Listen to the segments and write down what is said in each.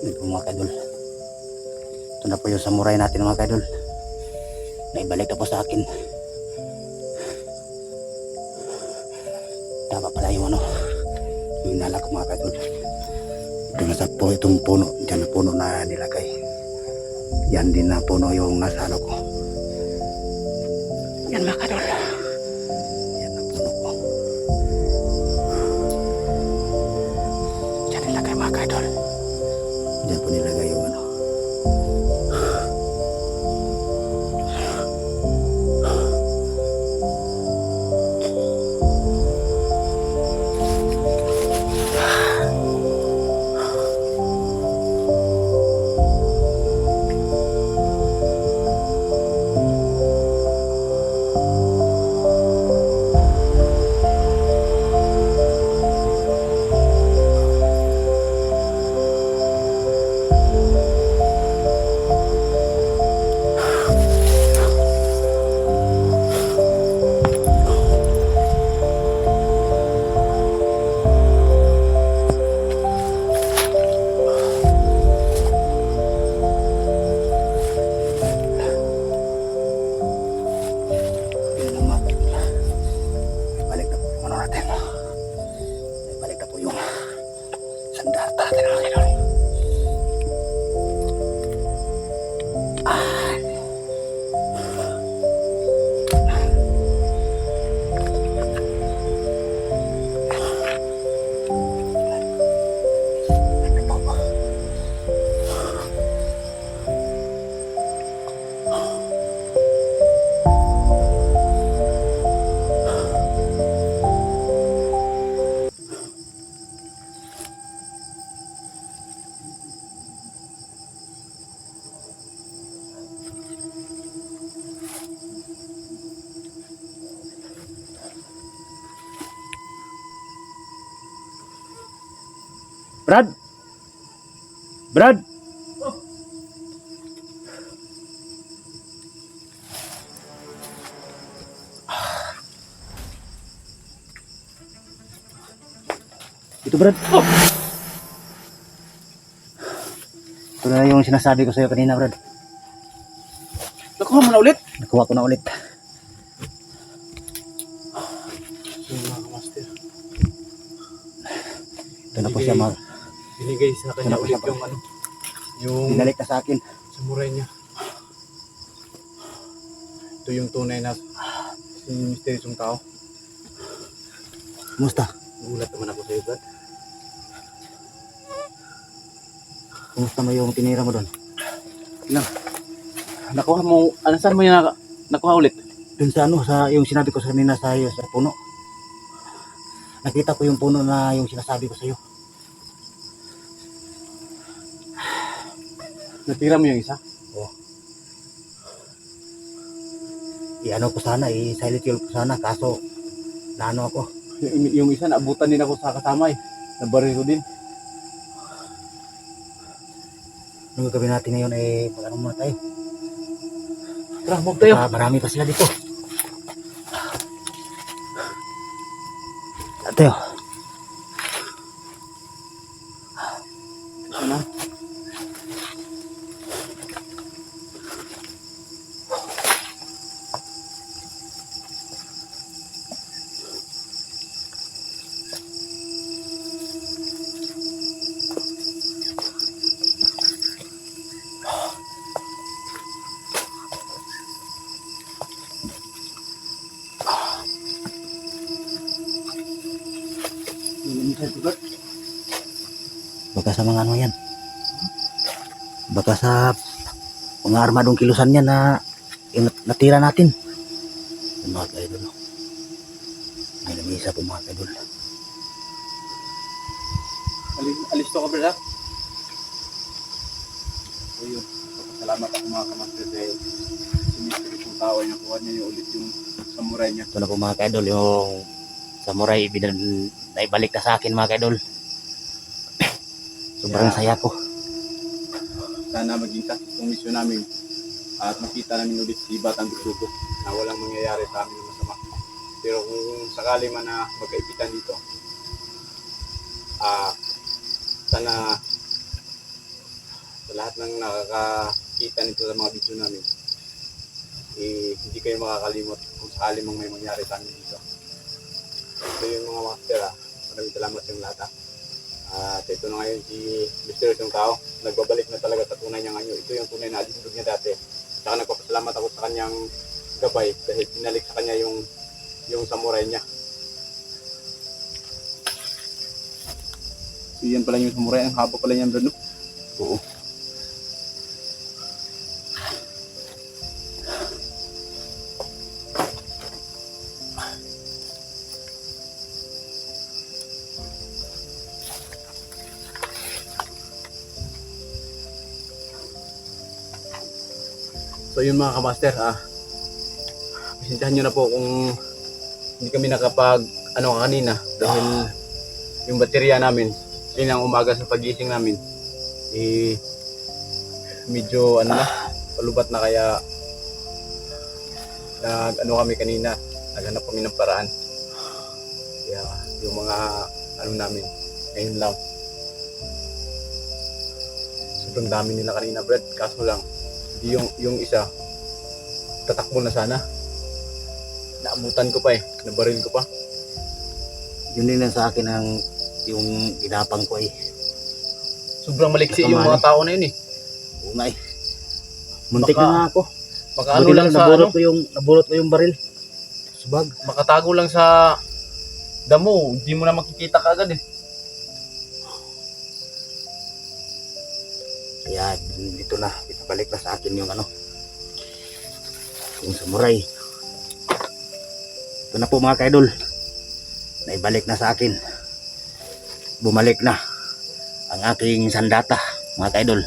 Ito mga kaidol. Ito na po yung samurai natin mga kaidol. Naibalik na po sa akin. Tama pala yung yung inala ko mga kaidol. Ito na sa po itong puno. Diyan na puno na nilagay. Yan din na puno yung nasa ko. Yan mga kaidol. Yan na puno ko. Diyan nilagay mga kaidol. Diyan po nilagay yung Brad! Brad! Oh. Ito Brad. Oh. Ito na yung sinasabi ko sa iyo kanina Brad. Nakuha mo na ulit? Nakuha ko na ulit. Yung mga master. Ito na po siya mga. Binigay sa kanya ulit yung yung Binalik na sa akin. samurai niya. Ito yung tunay na misteryosong tao. Kumusta? Gulat naman ako sa iyo, Brad. Kumusta mo yung tinira mo doon? Nakuha mo, saan mo yung nakuha ulit? Doon sa sa yung sinabi ko sa kanina sa iyo sa puno. Nakita ko yung puno na yung sinasabi ko sa iyo. Natira mo yung isa? Oh. I-ano ko sana, i-silent kill ko sana kaso naano ako. Yung isa, naabutan din ako sa kasama eh. Nabaril ko din. Anong gagawin natin ngayon mag-ano muna tayo. Tara, move tayo. Marami pa sila dito. Tayo. Ano? Baka sa mga ano yan. Baka sa mga armadong kilusan yan na yung natira natin. Yung mga kaidol. May lamisa po mga kaidol. Alis to ka, brad. So yun, salamat ako mga kamaster dahil sinistrip yung tao niya, kuha niya yung ulit yung samurai niya. Ito na po mga kaidol, yung samurai naibalik na sa akin mga kaidol. Sobrang saya ko. Sana maging success yung mission namin at makita namin ulit si Batang Dugo na walang mangyayari sa amin na masama. Pero kung sakali man na magkaipitan dito, sana sa lahat ng nakakita nito sa mga video namin, hindi kayo makakalimot kung sakali mang may mangyari sa amin dito. So yung mga master, maraming salamat sa inyong lahat. At ito na ngayon si Mr. yung tao, nagbabalik na talaga sa tunay niyang anyo. Ito yung tunay na alindog niya dati. Saka nagpapasalamat ako sa kanyang gabay dahil binalik sa kanya yung samurai niya. So yan pala yung samurai, ang haba pala niyan, bro, no? Oo. So yun mga kamaster, pasensyahan nyo na po kung hindi kami nakapag kanina dahil yung baterya namin kaninang umaga sa pagising namin medyo palubat na, kaya kami kanina, naghanap kami ng paraan. Kaya yung mga namin ngayon lang, sobrang dami nila kanina, Brad, kaso lang yung isa tatakbo na sana, naabutan ko pa nabaril ko pa. Yun din lang sa akin ang yung ginapang ko Sobrang maliksi yung mga tao na yun Oo nga muntik na nga ako. Baka Buti lang sa nabulot ko yung baril. Subag. Makatago lang sa damo, hindi mo na makikita kaagad Kaya dito na, pinabalik na sa akin yung yung samurai. Ito na po mga kaidol, naibalik na sa akin. Bumalik na ang aking sandata mga kaidol.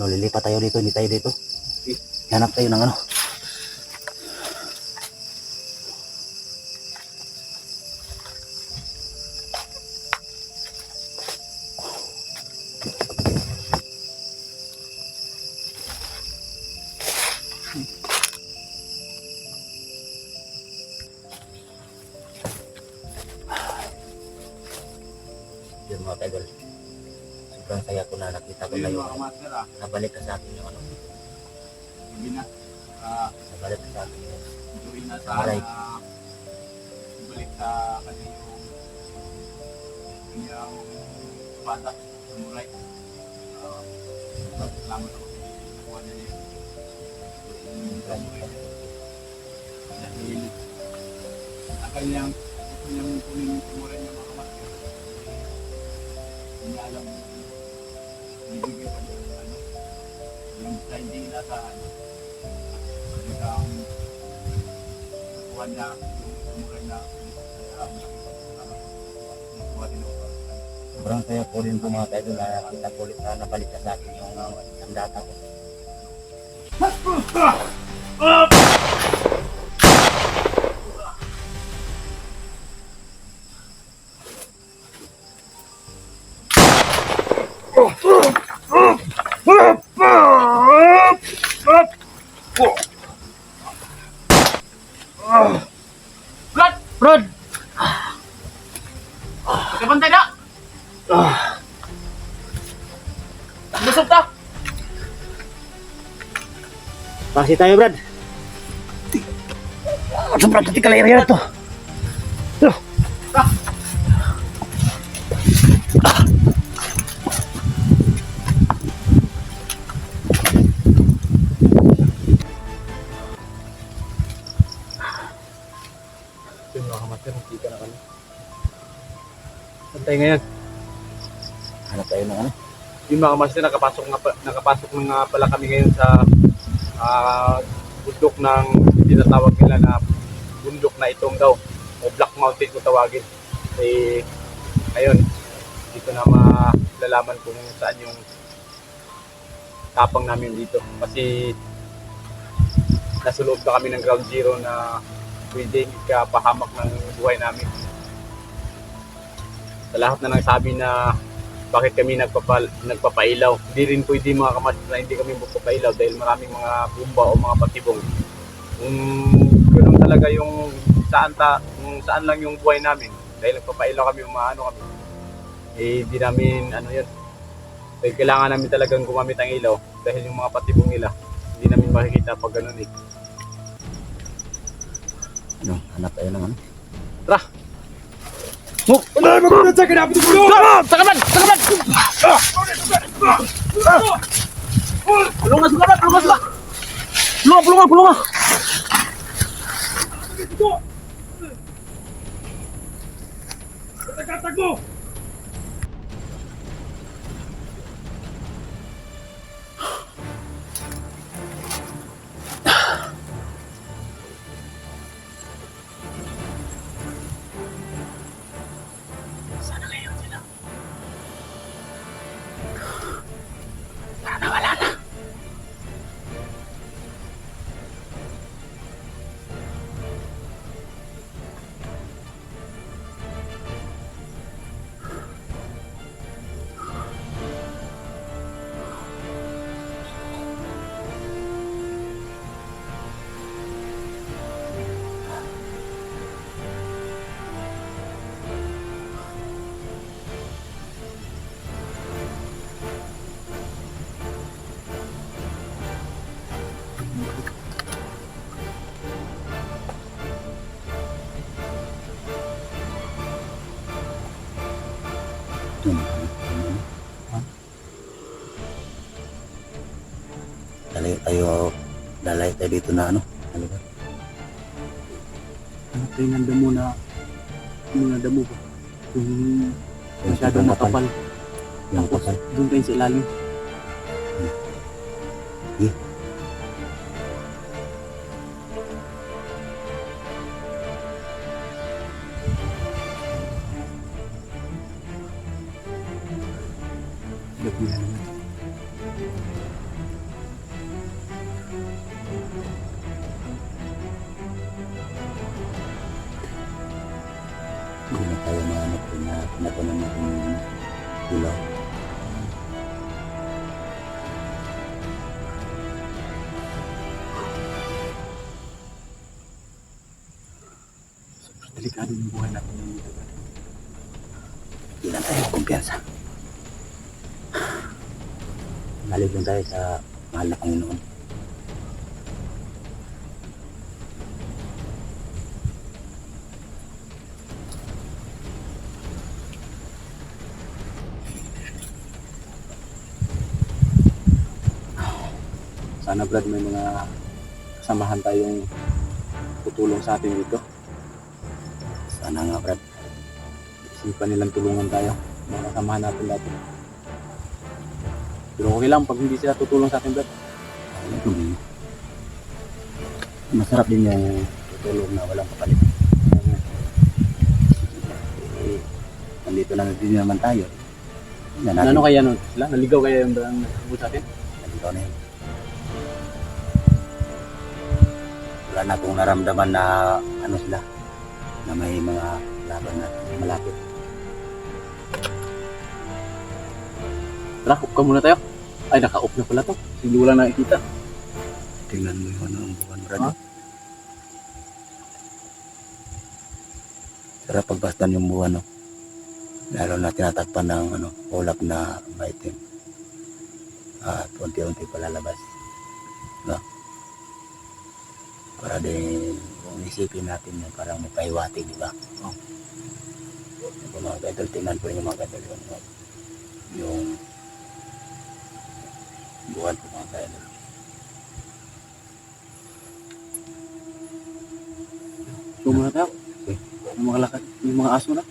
Lilipat tayo dito, hindi tayo dito. Hanap tayo ng Yun mga kaidol, sobrang saya ko na nakita ko na yung nabalik na sa akin yung Hindi na, nabalik na sa akin yung hindi na Samurai. Balik sa kanyang bata, samurai. Salamat ako sa nakuha niya dahil ang kanyang kunin yung samurai niya mga kamaster. Hindi alam bibigyan pa niya yung hindi inasahan. Hanggang nakuha niya yung samurai na nakuha din ako. sobrang saya ko rin po mga kaidol na nakita ko ulit na nabalik na sa akin yung sandata ko. Brad! Kapantay na! Busog ta! Pasi tayo, Brad. Sobrang katika layar to. Yung mga kamaster, nakita na kami. Pantay ngayon. Hanap tayo ng Yung mga kamaster, nakapasok na nga pala kami ngayon sa bundok ng tinatawag nila na bundok na itong daw o Black Mountain kung tawagin. Ngayon, dito na malalaman kung saan yung tapang namin dito. Kasi nasa loob na kami ng ground zero na pwede ikapahamak ng buhay namin. Sa lahat na nagsabi na bakit kami nagpapailaw, hindi rin pwede mga kamaster na hindi kami magpapailaw dahil maraming mga bomba o mga patibong. Kung ganun talaga yung kung saan lang yung buhay namin. Dahil nagpapailaw kami, umaano kami. Eh, di namin, ano yun. Dahil kailangan namin talagang gumamit ang ilaw. Dahil yung mga patibong nila, hindi namin makikita pag ganun eh. Ano, hanap tayo ng ano. Tara! Oh! Takaman! Takaman! Pulungan suka! Pulungan suka! Pulungan! Sana ngayon sila. Para nawala na. Dalay tayo dito na ano. Ano ba? Ano tayo ng damo na, mga damo ba? Yung masyadong makapal. Yung kapal. Doon tayo sa ilalim. Hindi na tayo mahanap na pinatanan natin yung ilaw. Delikado yung buhay natin dito. Hindi na tayo kumpiyansa. Nalig lang tayo sa mahal na Panginoon. Sana Brad may mga kasamahan tayong tutulong sa atin dito. Sana nga, Brad. Isipan nilang tulungan tayo. Mga kasamahan natin dati. Pero okay lang pag hindi sila tutulong sa atin, Brad. Masarap din yung tutulong na walang kapalit. Eh, nandito na din naman tayo. Ano kaya nun? Sila? Naligaw kaya yung nagsasagot sa atin? Nandito na yun. Wala na akong naramdaman na ano sila, na may mga laban na malapit. Tara, up ka muna tayo. Ay, naka-up na pala to. Hindi ko lang nakikita. Tingnan mo yung ano, ang buwan, Brad. Ha? Sarap pagbastan yung buwan, no? Lalo na tinatakpan ng ano, ulap na maitim. At unti-unti palalabas. No? Para din, kung isipin natin yung parang may pahiwati, di ba? Oh. Yung mga kaidol, tingnan po yung mga kaidol. Yung buwan po mga kaidol. Ito muna tayo. Okay. Yung mga lakad, yung mga aso na.